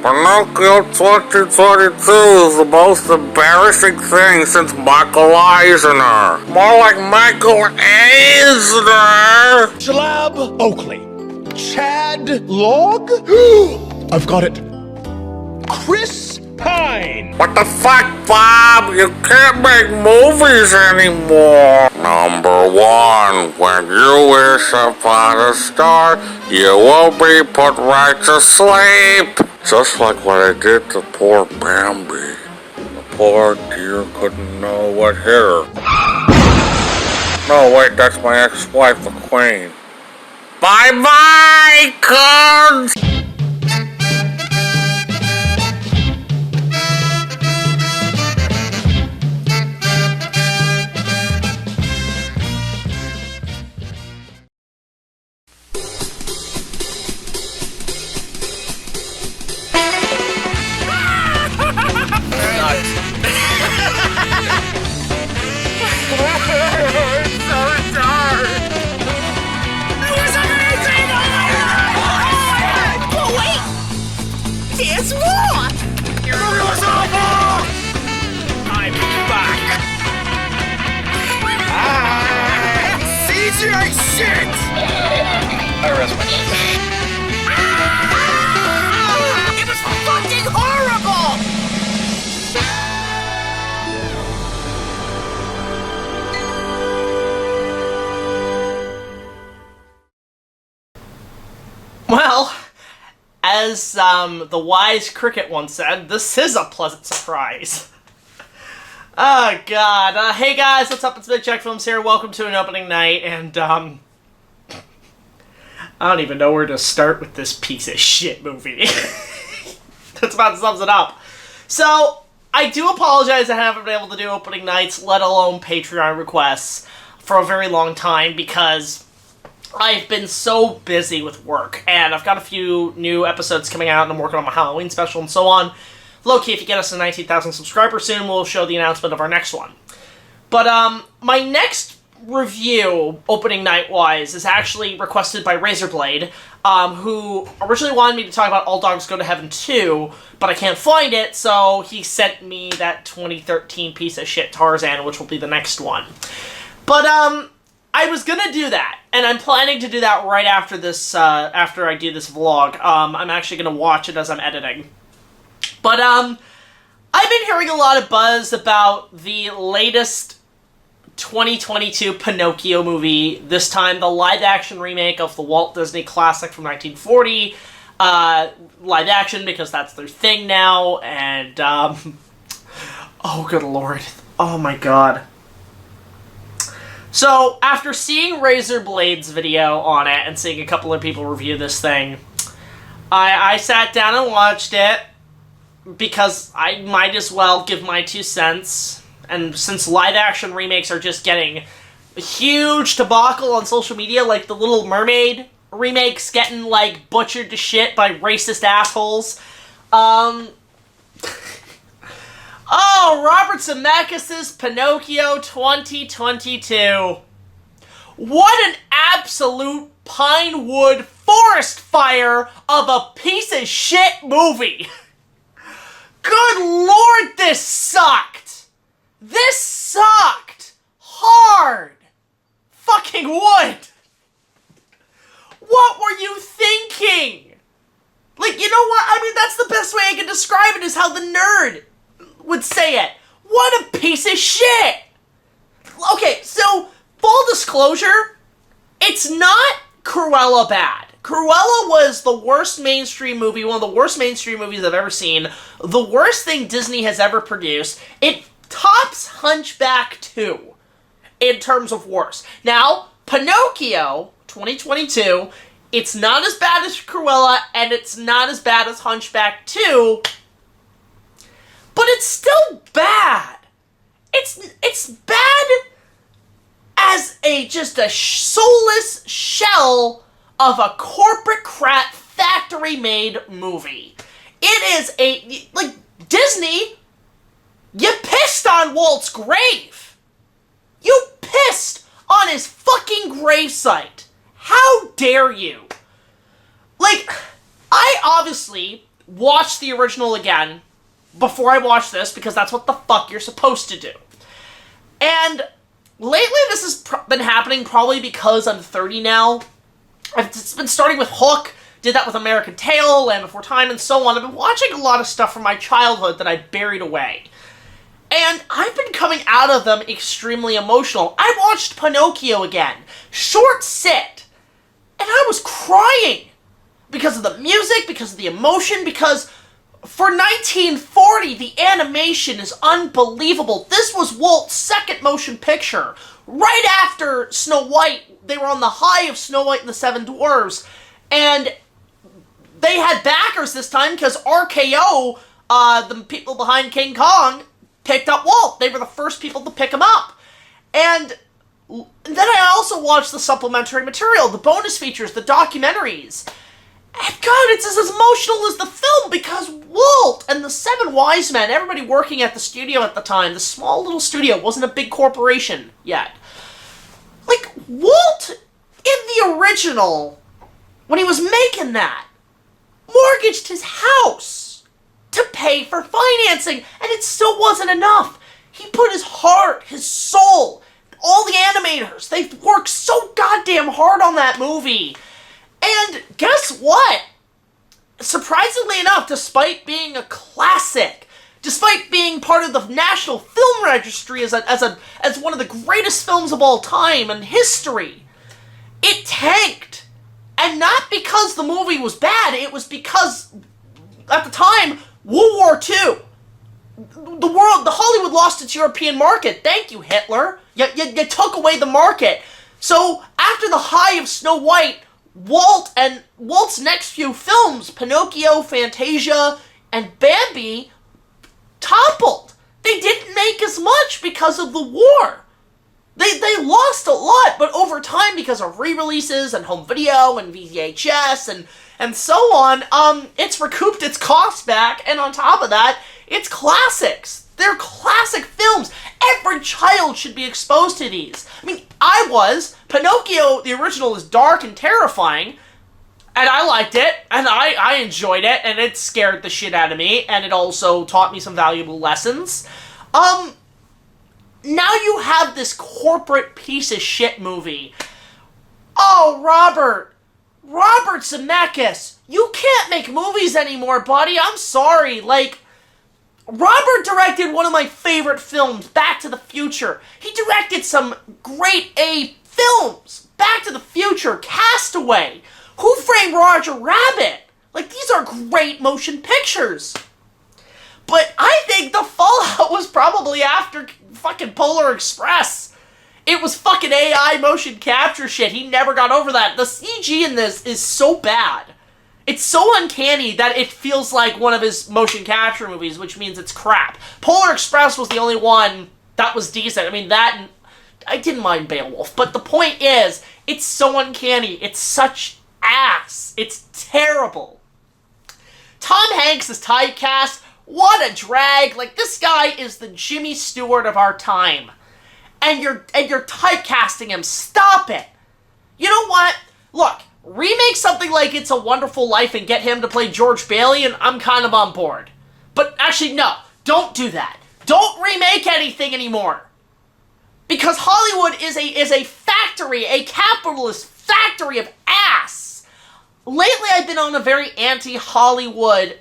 Pinocchio 2022 is the most embarrassing thing since Michael Eisner. More like Michael Eisner. Shalab Oakley. Chad Log? I've got it. Chris Pine. What the fuck, Bob? You can't make movies anymore. Number one, when you wish upon a star, you will be put right to sleep. Just like what I did to poor Bambi. The poor dear couldn't know what hit her. No, wait, that's my ex-wife, the Queen. Bye-bye, cons! Well, as the wise cricket once said, this is a pleasant surprise. Oh, God. Hey, guys, what's up? It's BigJackFilms here. Welcome to an opening night, and, I don't even know where to start with this piece of shit movie. That's about sums it up. So, I do apologize I haven't been able to do opening nights, let alone Patreon requests, for a very long time, because I've been so busy with work, and I've got a few new episodes coming out, and I'm working on my Halloween special and so on. Low-key, if you get us to 19,000 subscribers soon, we'll show the announcement of our next one. But, my next review, opening night-wise, is actually requested by RaisorBlade, who originally wanted me to talk about All Dogs Go to Heaven 2, but I can't find it, so he sent me that 2013 piece of shit Tarzan, which will be the next one. But, I was gonna do that, and I'm planning to do that right after this, after I do this vlog. I'm actually gonna watch it as I'm editing. But, I've been hearing a lot of buzz about the latest 2022 Pinocchio movie, this time the live-action remake of the Walt Disney classic from 1940, live-action because that's their thing now, and, oh good lord, oh my god. So, after seeing RaisorBlade's video on it, and seeing a couple of people review this thing, I sat down and watched it, because I might as well give my 2 cents, and since live-action remakes are just getting a huge debacle on social media, like the Little Mermaid remakes getting, like, butchered to shit by racist assholes, oh, Robert Zemeckis' Pinocchio 2022. What an absolute Pinewood forest fire of a piece of shit movie! Good lord, this sucked! This sucked! Hard! Fucking wood! What were you thinking? Like, you know what? I mean, that's the best way I can describe it, is how the nerd would say it. What a piece of shit! Okay, so, full disclosure, it's not Cruella bad. Cruella was the worst mainstream movie, one of the worst mainstream movies I've ever seen, the worst thing Disney has ever produced. It tops Hunchback 2 in terms of worst. Now, Pinocchio 2022, it's not as bad as Cruella, and it's not as bad as Hunchback 2, but it's still bad. It's bad as just a soulless shell of a corporate crap factory-made movie. It is like, Disney, you pissed on Walt's grave. You pissed on his fucking gravesite. How dare you? Like, I obviously watched the original again before I watched this, because that's what the fuck you're supposed to do. And lately this has been happening probably because I'm 30 now. It's been starting with Hook, did that with American Tail, Land Before Time, and so on. I've been watching a lot of stuff from my childhood that I buried away. And I've been coming out of them extremely emotional. I watched Pinocchio again. Short sit. And I was crying. Because of the music, because of the emotion, because for 1940, the animation is unbelievable. This was Walt's second motion picture. Right after Snow White, they were on the high of Snow White and the Seven Dwarfs. And they had backers this time because RKO, the people behind King Kong, picked up Walt. They were the first people to pick him up. And then I also watched the supplementary material, the bonus features, the documentaries. And God, it's as emotional as the film because Walt and the Seven Wise Men, everybody working at the studio at the time, the small little studio, wasn't a big corporation yet. Like, Walt, in the original, when he was making that, mortgaged his house to pay for financing, and it still wasn't enough. He put his heart, his soul, all the animators, they've worked so goddamn hard on that movie. And guess what? Surprisingly enough, despite being a classic, despite being part of the National Film Registry as one of the greatest films of all time in history, it tanked. And not because the movie was bad, it was because, at the time, World War II. The Hollywood lost its European market. Thank you, Hitler. You took away the market. So, after the high of Snow White, Walt's next few films, Pinocchio, Fantasia, and Bambi, toppled. They didn't make as much because of the war. They lost a lot, but over time, because of re-releases and home video and VHS and so on, it's recouped its costs back, and on top of that, it's classics. They're classic films. Every child should be exposed to these. I mean, I was. Pinocchio, the original, is dark and terrifying, and I liked it, and I enjoyed it, and it scared the shit out of me, and it also taught me some valuable lessons. Now you have this corporate piece of shit movie. Oh, Robert Zemeckis, you can't make movies anymore, buddy. I'm sorry. Like, Robert directed one of my favorite films, Back to the Future. He directed some great A films. Back to the Future, Castaway, Who Framed Roger Rabbit. Like, these are great motion pictures. But I think the fallout was probably after fucking Polar Express. It was fucking AI motion capture shit. He never got over that. The CG in this is so bad. It's so uncanny that it feels like one of his motion capture movies, which means it's crap. Polar Express was the only one that was decent. I mean, that and I didn't mind Beowulf, but the point is, it's so uncanny. It's such ass. It's terrible. Tom Hanks is typecast. What a drag. Like, this guy is the Jimmy Stewart of our time. And you're typecasting him. Stop it. You know what? Look, remake something like It's a Wonderful Life and get him to play George Bailey, and I'm kind of on board. But actually, no. Don't do that. Don't remake anything anymore. Because Hollywood is a factory, a capitalist factory of ass. Lately, I've been on a very anti-Hollywood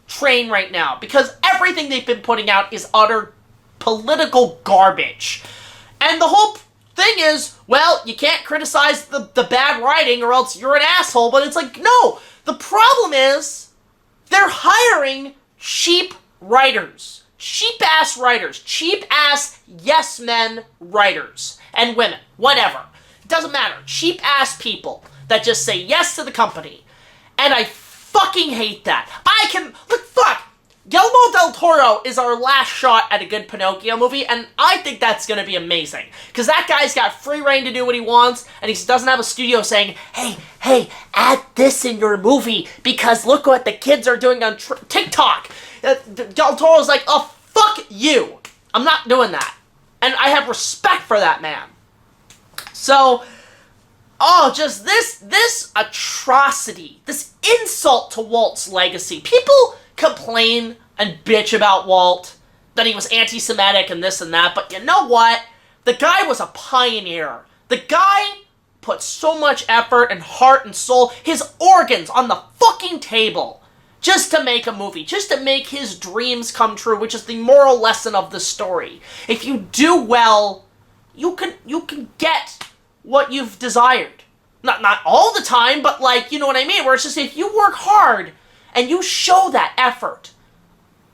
train right now, because everything they've been putting out is utter political garbage. And the whole thing is, well, you can't criticize the bad writing or else you're an asshole, but it's like, no, the problem is they're hiring cheap writers. Cheap-ass writers. Cheap-ass yes-men writers. And women. Whatever. It doesn't matter. Cheap-ass people that just say yes to the company. And I fucking hate that. Look, fuck! Guillermo del Toro is our last shot at a good Pinocchio movie, and I think that's gonna be amazing. Because that guy's got free reign to do what he wants, and he doesn't have a studio saying, hey, add this in your movie, because look what the kids are doing on TikTok. Del Toro's like, oh, fuck you. I'm not doing that. And I have respect for that man. So, Oh, just this atrocity, this insult to Walt's legacy. People complain and bitch about Walt, that he was anti-Semitic and this and that, but you know what? The guy was a pioneer. The guy put so much effort and heart and soul, his organs on the fucking table, just to make a movie, just to make his dreams come true, which is the moral lesson of the story. If you do well, you can get what you've desired. Not all the time, but like, you know what I mean? Where it's just, if you work hard and you show that effort,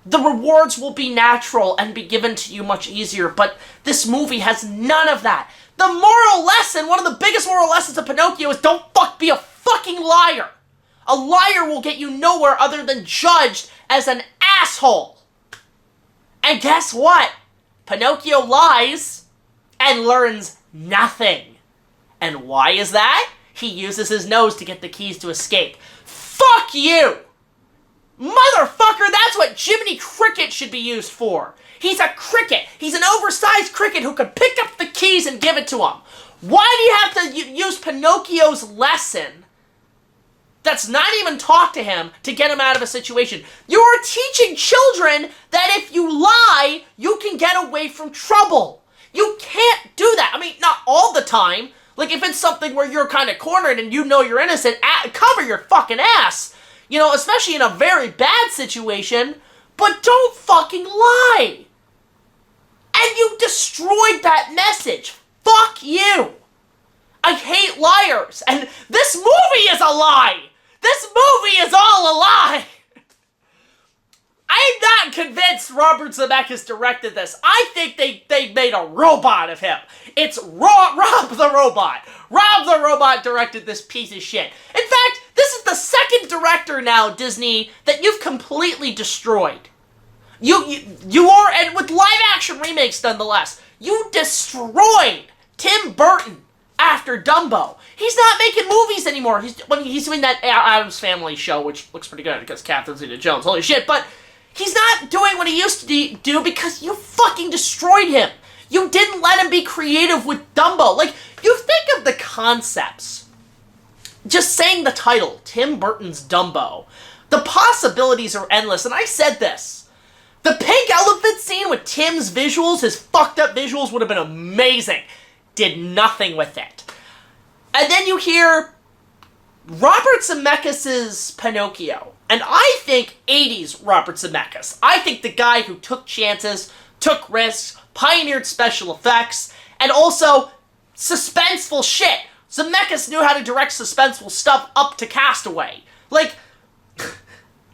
the rewards will be natural and be given to you much easier. But this movie has none of that. The moral lesson, one of the biggest moral lessons of Pinocchio is don't be a fucking liar. A liar will get you nowhere other than judged as an asshole. And guess what? Pinocchio lies and learns nothing. And why is that? He uses his nose to get the keys to escape. Fuck you! Motherfucker, that's what Jiminy Cricket should be used for. He's a cricket. He's an oversized cricket who could pick up the keys and give it to him. Why do you have to use Pinocchio's lesson that's not even taught to him to get him out of a situation? You're teaching children that if you lie, you can get away from trouble. You can't do that. I mean, not all the time. Like, if it's something where you're kind of cornered and you know you're innocent, cover your fucking ass. You know, especially in a very bad situation. But don't fucking lie. And you destroyed that message. Fuck you. I hate liars. And this movie is a lie. This movie is all a lie. I'm not convinced Robert Zemeckis directed this. I think they made a robot of him. It's Rob the Robot. Rob the Robot directed this piece of shit. In fact, this is the second director now, Disney, that you've completely destroyed. You are, and with live action remakes nonetheless, you destroyed Tim Burton after Dumbo. He's not making movies anymore. He's doing that Addams Family show, which looks pretty good because Catherine Zeta-Jones. Holy shit, but he's not doing what he used to do because you fucking destroyed him. You didn't let him be creative with Dumbo. Like, you think of the concepts. Just saying the title, Tim Burton's Dumbo. The possibilities are endless, and I said this. The pink elephant scene with Tim's visuals, his fucked up visuals, would have been amazing. Did nothing with it. And then you hear Robert Zemeckis' Pinocchio. And I think 80s Robert Zemeckis. I think the guy who took chances, took risks, pioneered special effects, and also suspenseful shit. Zemeckis knew how to direct suspenseful stuff up to Castaway. Like,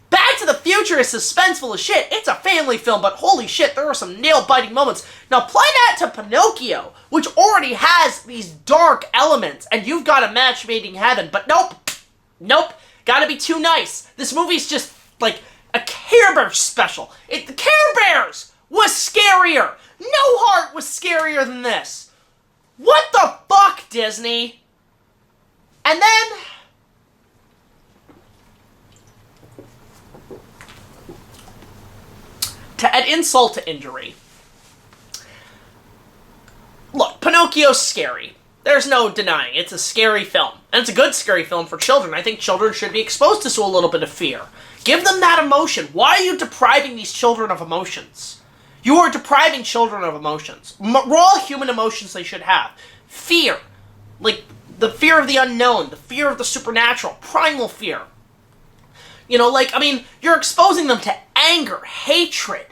Back to the Future is suspenseful as shit. It's a family film, but holy shit, there are some nail-biting moments. Now apply that to Pinocchio, which already has these dark elements, and you've got a match made in heaven. But nope, gotta be too nice. This movie's just like a Care Bears special. The Care Bears was scarier. No Heart was scarier than this. What the fuck, Disney? And then to add insult to injury. Look, Pinocchio's scary. There's no denying it's a scary film. And it's a good scary film for children. I think children should be exposed to a little bit of fear. Give them that emotion. Why are you depriving these children of emotions? You are depriving children of emotions. Raw human emotions they should have. Fear. Like, the fear of the unknown. The fear of the supernatural. Primal fear. You know, like, I mean, you're exposing them to anger, hatred,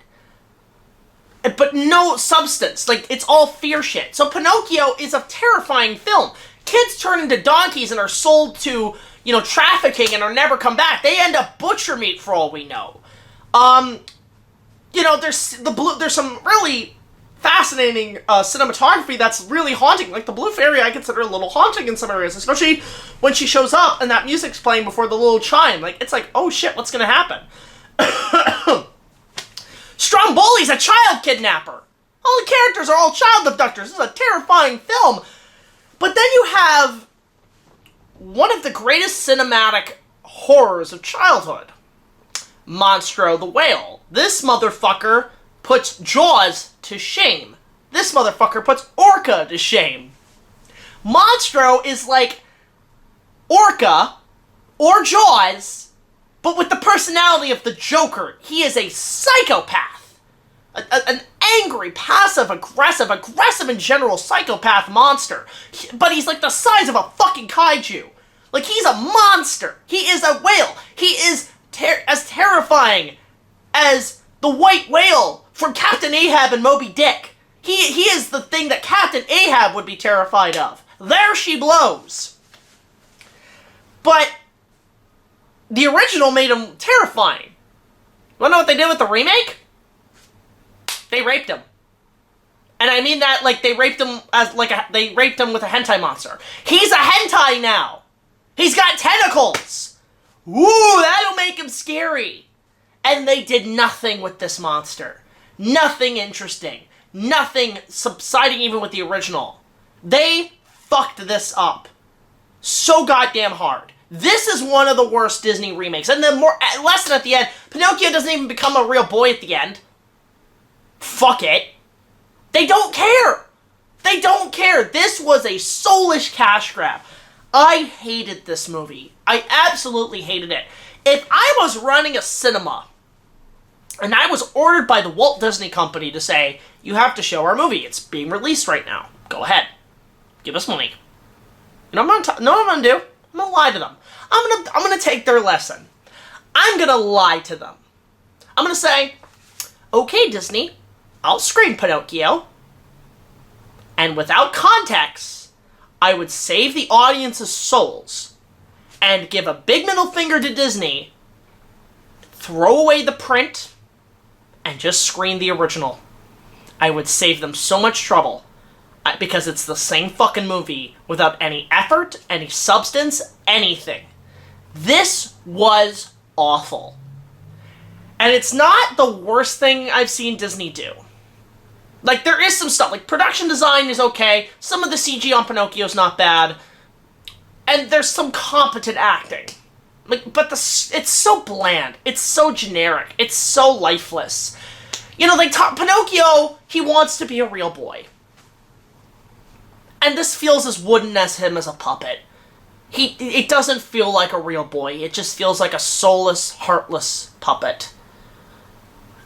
but no substance. Like, it's all fear shit. So Pinocchio is a terrifying film. Kids turn into donkeys and are sold to, you know, trafficking and are never come back. They end up butcher meat for all we know. You know, there's some really fascinating cinematography that's really haunting. Like, the Blue Fairy I consider a little haunting in some areas, especially when she shows up and that music's playing before the little chime. Like, it's like, oh shit, what's gonna happen? Stromboli's a child kidnapper. All the characters are all child abductors. This is a terrifying film. But then you have one of the greatest cinematic horrors of childhood. Monstro the Whale. This motherfucker puts Jaws to shame. This motherfucker puts Orca to shame. Monstro is like Orca or Jaws, but with the personality of the Joker. He is a psychopath. An angry, aggressive in general psychopath monster. But he's like the size of a fucking kaiju. Like, he's a monster. He is a whale. He is as terrifying as the white whale from Captain Ahab and Moby Dick. He is the thing that Captain Ahab would be terrified of. There she blows. But the original made him terrifying. Wanna know what they did with the remake? They raped him. And I mean that like they raped him they raped him with a hentai monster. He's a hentai now. He's got tentacles. Ooh, that'll make him scary. And they did nothing with this monster. Nothing interesting. Nothing subsiding even with the original. They fucked this up so goddamn hard. This is one of the worst Disney remakes. And the lesson at the end, Pinocchio doesn't even become a real boy at the end. Fuck it. They don't care. They don't care. This was a soulish cash grab. I hated this movie. I absolutely hated it. If I was running a cinema and I was ordered by the Walt Disney Company to say, you have to show our movie. It's being released right now. Go ahead. Give us money. You know what I'm going to do? I'm going to lie to them. I'm going to take their lesson. I'm going to lie to them. I'm going to say, okay, Disney, I'll screen Pinocchio. And without context, I would save the audience's souls and give a big middle finger to Disney, throw away the print, and just screen the original. I would save them so much trouble because it's the same fucking movie without any effort, any substance, anything. This was awful. And it's not the worst thing I've seen Disney do. Like, there is some stuff. Like, production design is okay. Some of the CG on Pinocchio is not bad. And there's some competent acting. Like, but it's so bland. It's so generic. It's so lifeless. You know, Pinocchio, he wants to be a real boy. And this feels as wooden as him as a puppet. It doesn't feel like a real boy. It just feels like a soulless, heartless puppet.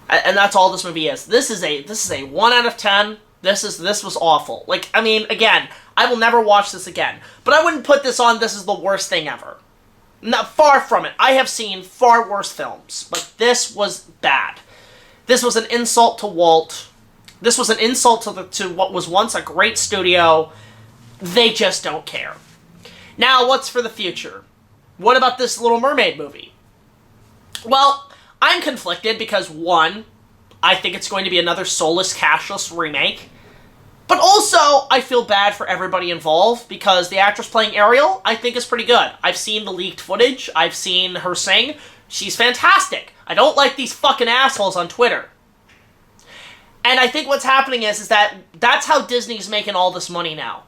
And that's all this movie is. This is a 1 out of 10. This was awful. Like, I mean, again, I will never watch this again. But I wouldn't put this on, this is the worst thing ever. Not far from it. I have seen far worse films. But this was bad. This was an insult to Walt. This was an insult to what was once a great studio. They just don't care. Now, what's for the future? What about this Little Mermaid movie? Well, I'm conflicted because, one, I think it's going to be another soulless, cashless remake. But also, I feel bad for everybody involved because the actress playing Ariel, I think, is pretty good. I've seen the leaked footage. I've seen her sing. She's fantastic. I don't like these fucking assholes on Twitter. And I think what's happening is that that's how Disney's making all this money now.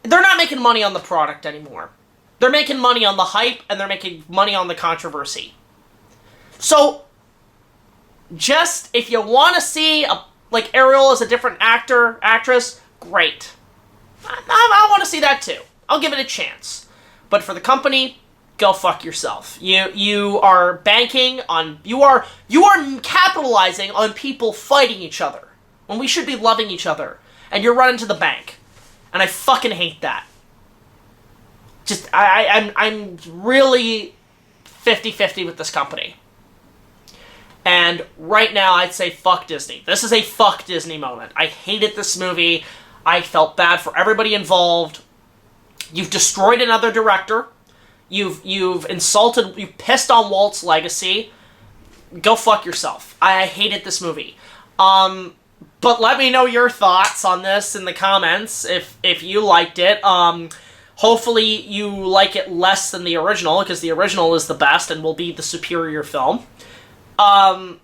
They're not making money on the product anymore. They're making money on the hype, and they're making money on the controversy. So, just, if you want to see, Ariel as a different actress, great. I want to see that too. I'll give it a chance. But for the company, go fuck yourself. You are banking on, you are capitalizing on people fighting each other, when we should be loving each other. And you're running to the bank. And I fucking hate that. Just, I'm really 50-50 with this company. And right now, I'd say fuck Disney. This is a fuck Disney moment. I hated this movie. I felt bad for everybody involved. You've destroyed another director. You've pissed on Walt's legacy. Go fuck yourself. I hated this movie. But let me know your thoughts on this in the comments if you liked it. Hopefully you like it less than the original, because the original is the best and will be the superior film.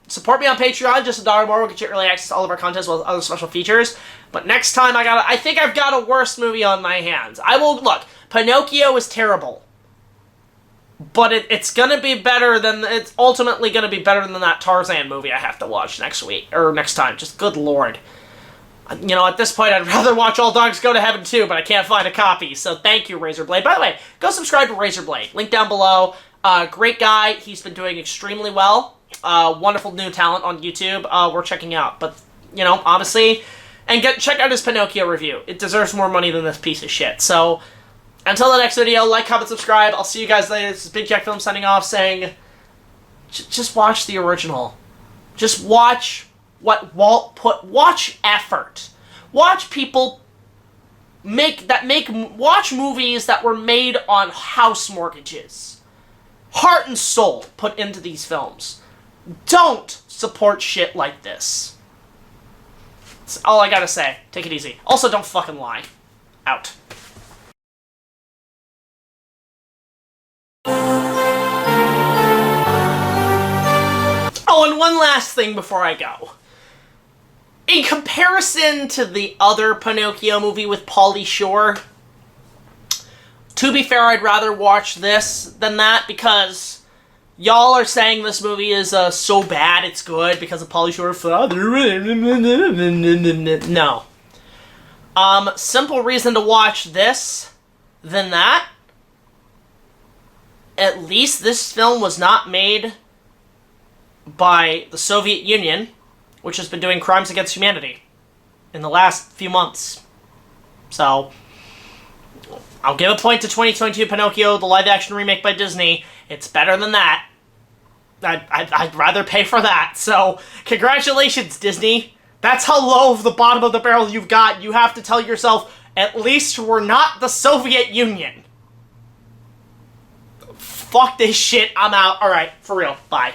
Support me on Patreon, just $1 more will get you early access to all of our content as well as other special features. But next time I think I've got a worse movie on my hands. Look, Pinocchio is terrible. But it's gonna be better than, it's ultimately gonna be better than that Tarzan movie I have to watch next week, or next time. Just good lord. You know, at this point, I'd rather watch All Dogs Go to Heaven too, but I can't find a copy, so thank you, RaisorBlade. By the way, go subscribe to RaisorBlade. Link down below. Great guy. He's been doing extremely well. Wonderful new talent on YouTube. We're checking out. But, you know, honestly, and check out his Pinocchio review. It deserves more money than this piece of shit. So, until the next video, like, comment, subscribe. I'll see you guys later. This is BigJackFilms signing off saying, just watch the original. Just watch what Walt put. Watch effort. Watch people watch movies that were made on house mortgages. Heart and soul put into these films. Don't support shit like this. That's all I gotta say. Take it easy. Also, don't fucking lie. Out. Oh, and one last thing before I go. In comparison to the other Pinocchio movie with Pauly Shore, to be fair, I'd rather watch this than that because y'all are saying this movie is so bad it's good because of Pauly Shore's father. No. Simple reason to watch this than that. At least this film was not made by the Soviet Union, which has been doing crimes against humanity in the last few months. So, I'll give a point to 2022 Pinocchio, the live-action remake by Disney. It's better than that. I'd rather pay for that. So, congratulations, Disney. That's how low of the bottom of the barrel you've got. You have to tell yourself, at least we're not the Soviet Union. Fuck this shit. I'm out. Alright, for real. Bye.